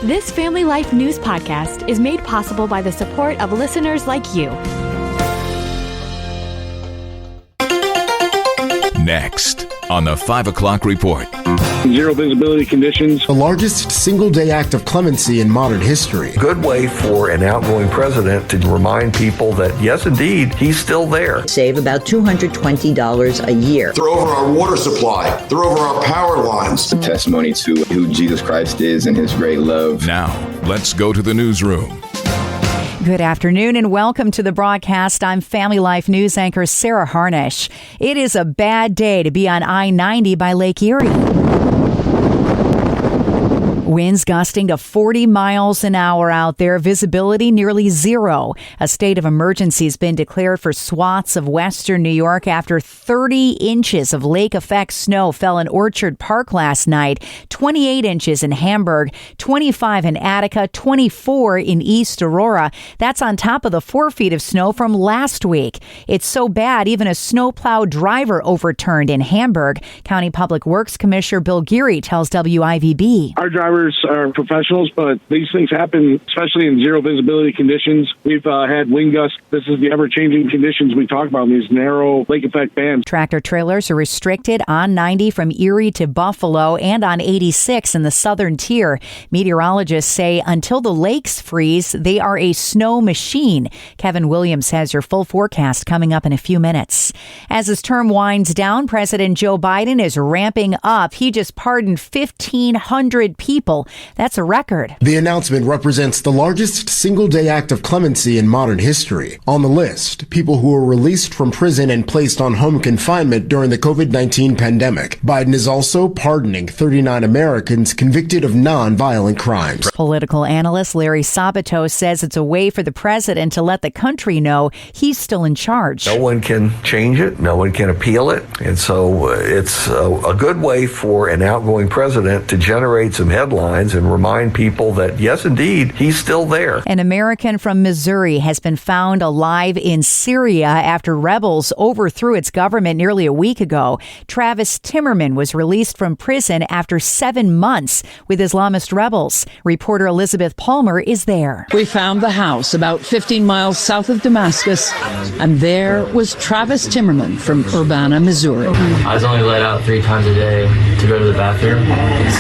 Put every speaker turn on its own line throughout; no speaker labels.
This Family Life News podcast is made possible by the support of listeners like you.
Next on the 5 o'clock report.
Zero visibility conditions.
The largest single-day act of clemency in modern history.
Good way for an outgoing president to remind people that, yes, indeed, he's still there.
Save about $220 a year.
They're over our water supply. They're over our power lines.
A testimony to who Jesus Christ is and his great love.
Now, let's go to the newsroom.
Good afternoon and welcome to the broadcast. I'm Family Life News anchor Sarah Harnish. It is a bad day to be on I-90 by Lake Erie. Winds gusting to 40 miles an hour out there. Visibility nearly zero. A state of emergency has been declared for swaths of western New York after 30 inches of lake-effect snow fell in Orchard Park last night, 28 inches in Hamburg, 25 in Attica, 24 in East Aurora. That's on top of the 4 feet of snow from last week. It's so bad, even a snowplow driver overturned in Hamburg. County Public Works Commissioner Bill Geary tells WIVB.
Our drivers are professionals, but these things happen, especially in zero visibility conditions. We've had wind gusts. This is the ever-changing conditions we talk about in these narrow lake-effect bands.
Tractor trailers are restricted on 90 from Erie to Buffalo and on 86 in the southern tier. Meteorologists say until the lakes freeze, they are a snow machine. Kevin Williams has your full forecast coming up in a few minutes. As his term winds down, President Joe Biden is ramping up. He just pardoned 1,500 people. That's a record.
The announcement represents the largest single-day act of clemency in modern history. On the list, people who were released from prison and placed on home confinement during the COVID-19 pandemic. Biden is also pardoning 39 Americans convicted of non-violent crimes.
Political analyst Larry Sabato says it's a way for the president to let the country know he's still in charge.
No one can change it. No one can appeal it. And so it's a good way for an outgoing president to generate some headlines and remind people that, yes, indeed, he's still there.
An American from Missouri has been found alive in Syria after rebels overthrew its government nearly a week ago. Travis Timmerman was released from prison after 7 months with Islamist rebels. Reporter Elizabeth Palmer is there.
We found the house about 15 miles south of Damascus, and there was Travis Timmerman from Urbana, Missouri.
I was only let out 3 times a day to go to the bathroom,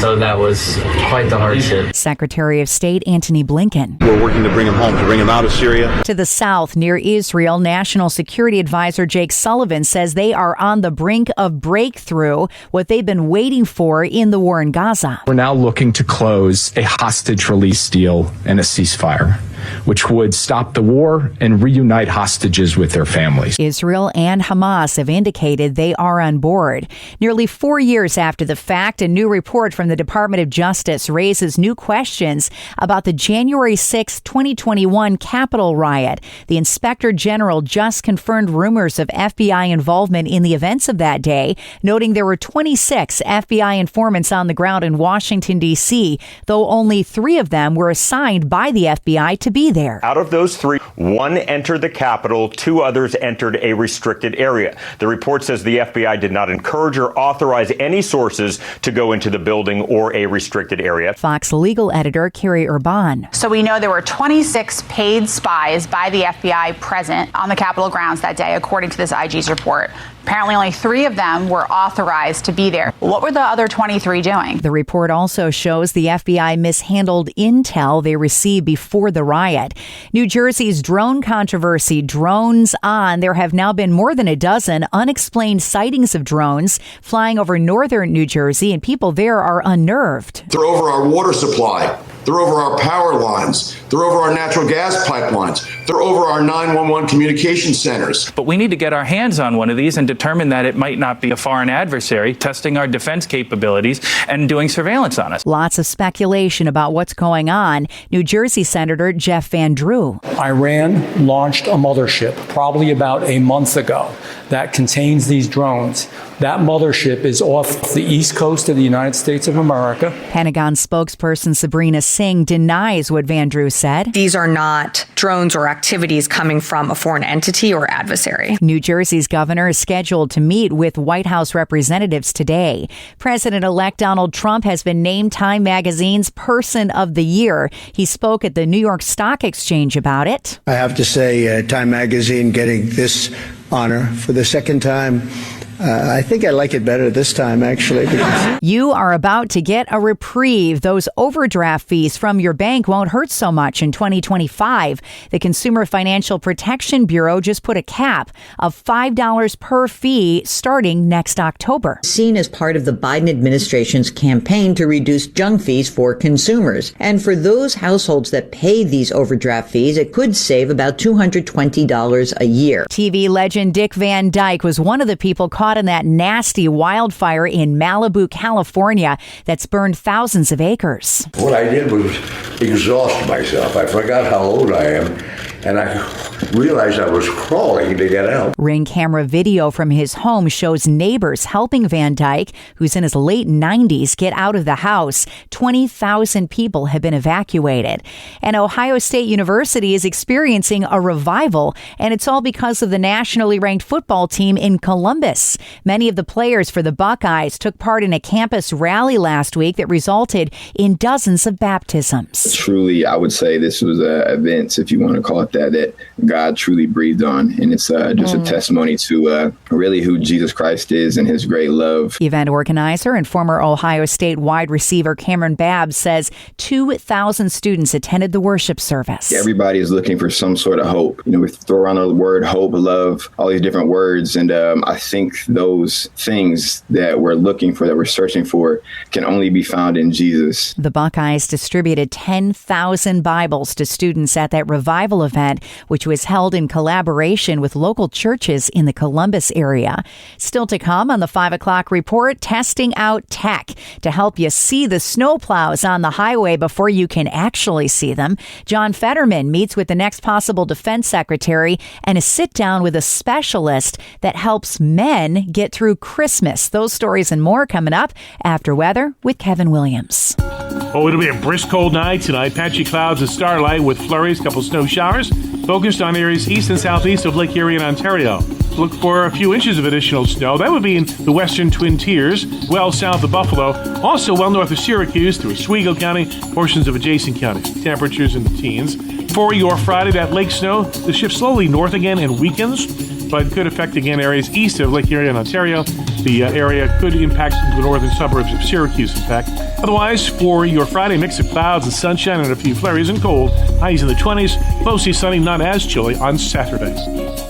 so that was quite the hardship.
Secretary of State Antony Blinken.
We're working to bring him home, to bring him out of Syria.
To the south, near Israel, National Security Advisor Jake Sullivan says they are on the brink of breakthrough, what they've been waiting for in the war in Gaza.
We're now looking to close a hostage release deal and a ceasefire, which would stop the war and reunite hostages with their families.
Israel and Hamas have indicated they are on board. Nearly 4 years after the fact, a new report from the Department of Justice raises new questions about the January 6, 2021 Capitol riot. The Inspector General just confirmed rumors of FBI involvement in the events of that day, noting there were 26 FBI informants on the ground in Washington, D.C., though only 3 of them were assigned by the FBI to be there.
Out of those 3, 1 entered the Capitol, 2 others entered a restricted area. The report says the FBI did not encourage or authorize any sources to go into the building or a restricted area.
Fox legal editor Carrie Urban.
So we know there were 26 paid spies by the FBI present on the Capitol grounds that day, according to this IG's report. Apparently only 3 of them were authorized to be there. What were the other 23 doing?
The report also shows the FBI mishandled intel they received before the riot. New Jersey's drone controversy, drones on. There have now been more than a dozen unexplained sightings of drones flying over northern New Jersey, and people there are unnerved.
They're over our water supply. They're over our power lines. They're over our natural gas pipelines. They're over our 911 communication centers.
But we need to get our hands on one of these and determine that it might not be a foreign adversary testing our defense capabilities and doing surveillance on us.
Lots of speculation about what's going on. New Jersey Senator Jeff Van Drew.
Iran launched a mothership probably about a month ago that contains these drones. That mothership is off the east coast of the United States of America.
Pentagon spokesperson Sabrina Singh denies what Van Drew said.
These are not drones or activities coming from a foreign entity or adversary.
New Jersey's governor is scheduled to meet with White House representatives today. President-elect Donald Trump has been named Time Magazine's Person of the Year. He spoke at the New York Stock Exchange about it.
I have to say, Time Magazine getting this honor for the second time. I think I like it better this time, actually.
You are about to get a reprieve. Those overdraft fees from your bank won't hurt so much in 2025. The Consumer Financial Protection Bureau just put a cap of $5 per fee starting next October.
Seen as part of the Biden administration's campaign to reduce junk fees for consumers. And for those households that pay these overdraft fees, it could save about $220 a year.
TV legend Dick Van Dyke was one of the people caught in that nasty wildfire in Malibu, California, that's burned thousands of acres.
What I did was exhaust myself. I forgot how old I am, and I realized I was crawling to get out.
Ring camera video from his home shows neighbors helping Van Dyke, who's in his late 90s, get out of the house. 20,000 people have been evacuated. And Ohio State University is experiencing a revival, and it's all because of the nationally ranked football team in Columbus. Many of the players for the Buckeyes took part in a campus rally last week that resulted in dozens of baptisms.
Truly, I would say this was an event, if you want to call it that God truly breathed on. And it's just a testimony to really who Jesus Christ is and his great love.
Event organizer and former Ohio State wide receiver Cameron Babb says 2,000 students attended the worship service.
Everybody is looking for some sort of hope. You know, we throw around the word hope, love, all these different words. And I think those things that we're looking for, that we're searching for, can only be found in Jesus.
The Buckeyes distributed 10,000 Bibles to students at that revival event, which was held in collaboration with local churches in the Columbus area. Still to come on the 5 o'clock report, testing out tech to help you see the snowplows on the highway before you can actually see them. John Fetterman meets with the next possible defense secretary and a sit down with a specialist that helps men get through Christmas. Those stories and more coming up after weather with Kevin Williams.
Oh, it'll be a brisk cold night tonight. Patchy clouds and starlight with flurries, couple snow showers focused on areas east and southeast of Lake Erie and Ontario. Look for a few inches of additional snow. That would be in the western Twin Tiers, well south of Buffalo, also well north of Syracuse through Oswego County, portions of adjacent counties. Temperatures in the teens. For your Friday, that lake snow will shift slowly north again and weakens, but could affect again areas east of Lake Erie and Ontario. The area could impact the northern suburbs of Syracuse, in fact. Otherwise, for your Friday, mix of clouds and sunshine and a few flurries and cold. Highs in the 20s, mostly sunny, not as chilly on Saturday.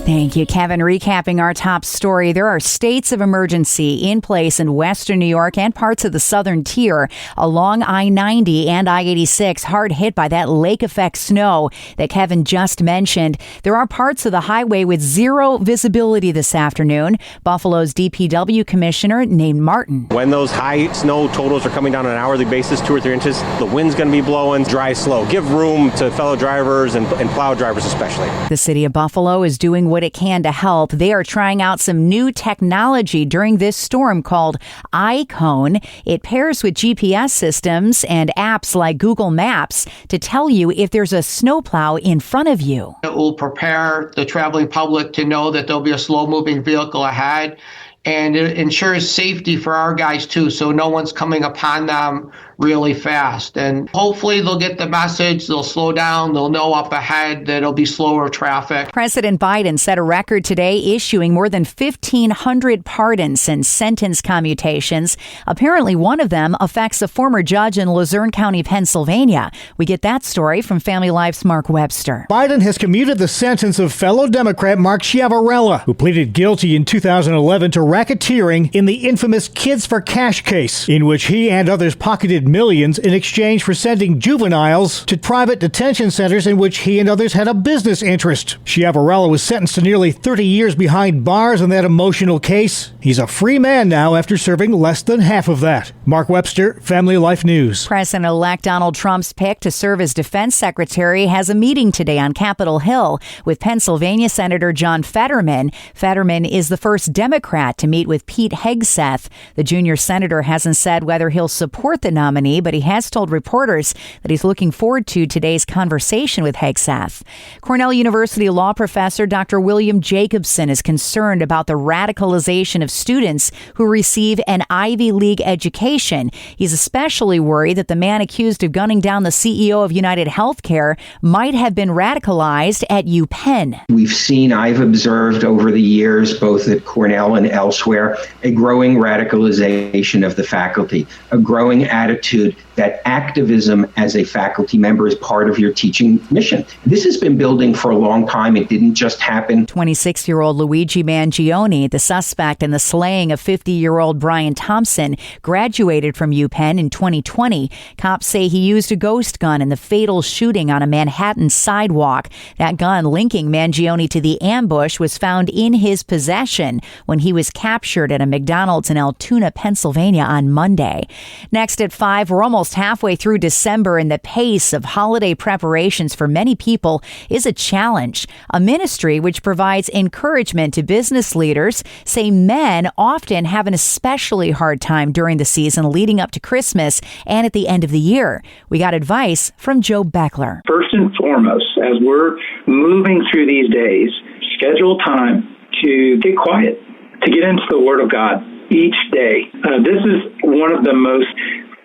Thank you, Kevin. Recapping our top story, there are states of emergency in place in western New York and parts of the southern tier along I-90 and I-86, hard hit by that lake effect snow that Kevin just mentioned. There are parts of the highway with zero visibility this afternoon. Buffalo's DPW commissioner named Martin.
When those high snow totals are coming down on an hourly basis, 2 or 3 inches, the wind's going to be blowing, dry, slow. Give room to fellow drivers and plow drivers especially.
The city of Buffalo is doing what it can to help. They are trying out some new technology during this storm called iCone. It pairs with GPS systems and apps like Google Maps to tell you if there's a snowplow in front of you.
It will prepare the traveling public to know that there'll be a slow-moving vehicle ahead, and it ensures safety for our guys too, so no one's coming upon them really fast. And hopefully they'll get the message, they'll slow down, they'll know up ahead that it'll be slower traffic.
President Biden set a record today, issuing more than 1,500 pardons and sentence commutations. Apparently one of them affects a former judge in Luzerne County, Pennsylvania. We get that story from Family Life's Mark Webster.
Biden has commuted the sentence of fellow Democrat Mark Chiavarella, who pleaded guilty in 2011 to racketeering in the infamous Kids for Cash case, in which he and others pocketed millions in exchange for sending juveniles to private detention centers in which he and others had a business interest. Chiavarella was sentenced to nearly 30 years behind bars in that emotional case. He's a free man now after serving less than half of that. Mark Webster, Family Life News.
President-elect Donald Trump's pick to serve as defense secretary has a meeting today on Capitol Hill with Pennsylvania Senator John Fetterman. Fetterman is the first Democrat to meet with Pete Hegseth. The junior senator hasn't said whether he'll support the nomination nominee, but he has told reporters that he's looking forward to today's conversation with Hegseth. Cornell University law professor Dr. William Jacobson is concerned about the radicalization of students who receive an Ivy League education. He's especially worried that the man accused of gunning down the CEO of United Healthcare might have been radicalized at UPenn.
We've seen, I've observed over the years, both at Cornell and elsewhere, a growing radicalization of the faculty, a growing attitude that activism as a faculty member is part of your teaching mission. This has been building for a long time. It didn't just happen.
26-year-old Luigi Mangione, the suspect in the slaying of 50-year-old Brian Thompson, graduated from UPenn in 2020. Cops say he used a ghost gun in the fatal shooting on a Manhattan sidewalk. That gun linking Mangione to the ambush was found in his possession when he was captured at a McDonald's in Altoona, Pennsylvania on Monday. Next at 5, we're almost halfway through December, and the pace of holiday preparations for many people is a challenge. A ministry which provides encouragement to business leaders say men often have an especially hard time during the season leading up to Christmas and at the end of the year. We got advice from Joe Beckler.
First and foremost, as we're moving through these days, schedule time to get quiet, to get into the Word of God each day. This is one of the most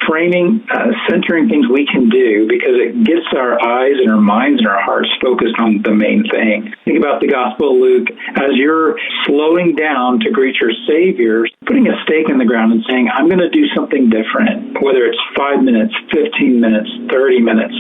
framing, centering things we can do because it gets our eyes and our minds and our hearts focused on the main thing. Think about the Gospel of Luke. As you're slowing down to greet your Savior, putting a stake in the ground and saying, I'm going to do something different, whether it's 5 minutes, 15 minutes, 30 minutes.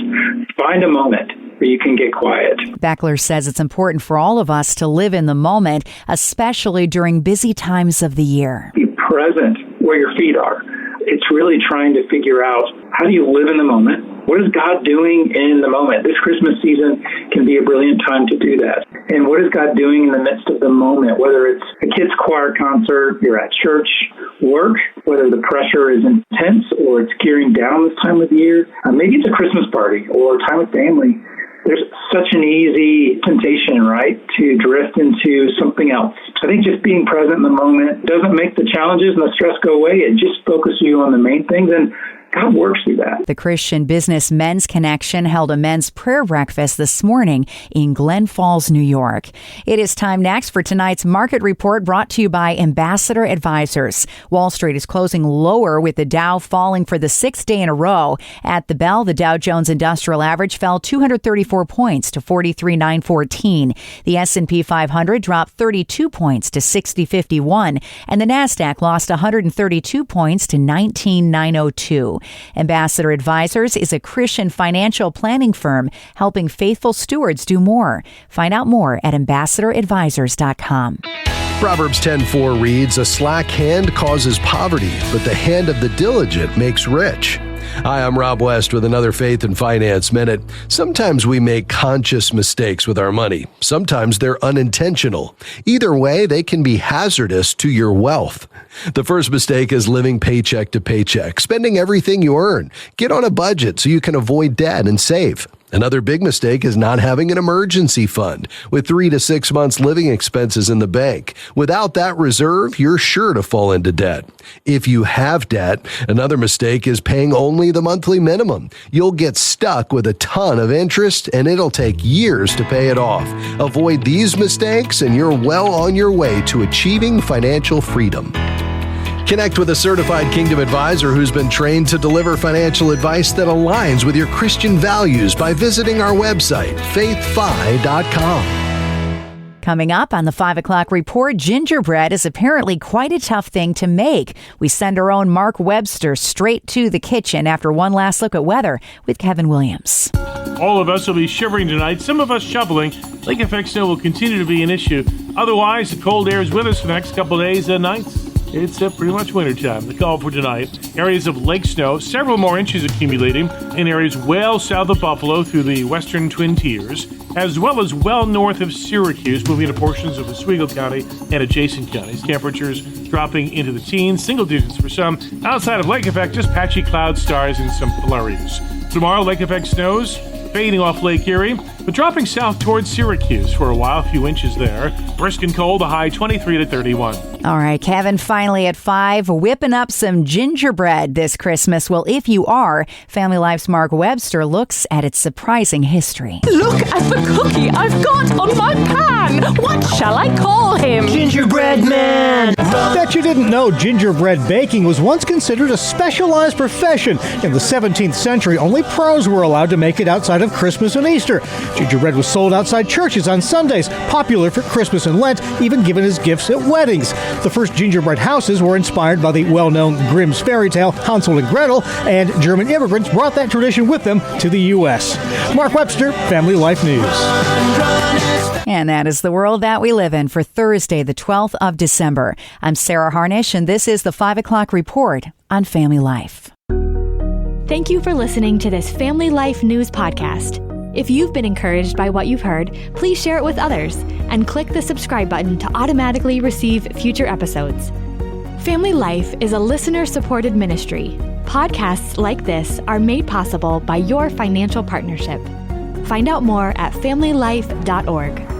Find a moment where you can get quiet.
Beckler says it's important for all of us to live in the moment, especially during busy times of the year.
Be present where your feet are. It's really trying to figure out, how do you live in the moment? What is God doing in the moment? This Christmas season can be a brilliant time to do that. And what is God doing in the midst of the moment? Whether it's a kids' choir concert, you're at church, work, whether the pressure is intense or it's gearing down this time of year. Maybe it's a Christmas party or time with family. There's such an easy temptation, right, to drift into something else. I think just being present in the moment doesn't make the challenges and the stress go away. It just focuses you on the main things, and God works through that.
The Christian Business Men's Connection held a men's prayer breakfast this morning in Glen Falls, New York. It is time next for tonight's market report brought to you by Ambassador Advisors. Wall Street is closing lower with the Dow falling for the 6th day in a row. At the bell, the Dow Jones Industrial Average fell 234 points to 43,914. The S&P 500 dropped 32 points to 6051, and the Nasdaq lost 132 points to 19,902. Ambassador Advisors is a Christian financial planning firm helping faithful stewards do more. Find out more at ambassadoradvisors.com.
Proverbs 10:4 reads, "A slack hand causes poverty, but the hand of the diligent makes rich." Hi, I'm Rob West with another Faith and Finance Minute. Sometimes we make conscious mistakes with our money. Sometimes they're unintentional. Either way, they can be hazardous to your wealth. The first mistake is living paycheck to paycheck, spending everything you earn. Get on a budget so you can avoid debt and save. Another big mistake is not having an emergency fund with 3 to 6 months living expenses in the bank. Without that reserve, you're sure to fall into debt. If you have debt, another mistake is paying only the monthly minimum. You'll get stuck with a ton of interest and it'll take years to pay it off. Avoid these mistakes and you're well on your way to achieving financial freedom. Connect with a certified Kingdom advisor who's been trained to deliver financial advice that aligns with your Christian values by visiting our website, faithfi.com.
Coming up on the 5 o'clock report, gingerbread is apparently quite a tough thing to make. We send our own Mark Webster straight to the kitchen after one last look at weather with Kevin Williams.
All of us will be shivering tonight, some of us shoveling. Lake effect snow will continue to be an issue. Otherwise, the cold air is with us for the next couple of days and nights. It's pretty much wintertime. The call for tonight, areas of lake snow, several more inches accumulating in areas well south of Buffalo through the western Twin Tiers, as well as well north of Syracuse, moving to portions of Oswego County and adjacent counties. Temperatures dropping into the teens, single digits for some. Outside of lake effect, just patchy cloud stars and some flurries. Tomorrow, lake effect snows fading off Lake Erie, but dropping south towards Syracuse for a while, a few inches there. Brisk and cold, a high 23 to 31.
All right, Kevin, finally at 5, whipping up some gingerbread this Christmas. Well, if you are, Family Life's Mark Webster looks at its surprising history.
Look at the cookie I've got on my pan. What shall I call him?
Gingerbread Man. Bet you didn't know gingerbread baking was once considered a specialized profession. In the 17th century, only pros were allowed to make it outside of Christmas and Easter. Gingerbread was sold outside churches on Sundays, popular for Christmas and Lent, even given as gifts at weddings. The first gingerbread houses were inspired by the well-known Grimm's fairy tale Hansel and Gretel, and German immigrants brought that tradition with them to the U.S. Mark Webster, Family Life News.
And that is the world that we live in for Thursday, the 12th of December. I'm Sarah Harnish, and this is the 5 o'clock report on Family Life.
Thank you for listening to this Family Life News podcast. If you've been encouraged by what you've heard, please share it with others and click the subscribe button to automatically receive future episodes. Family Life is a listener-supported ministry. Podcasts like this are made possible by your financial partnership. Find out more at familylife.org.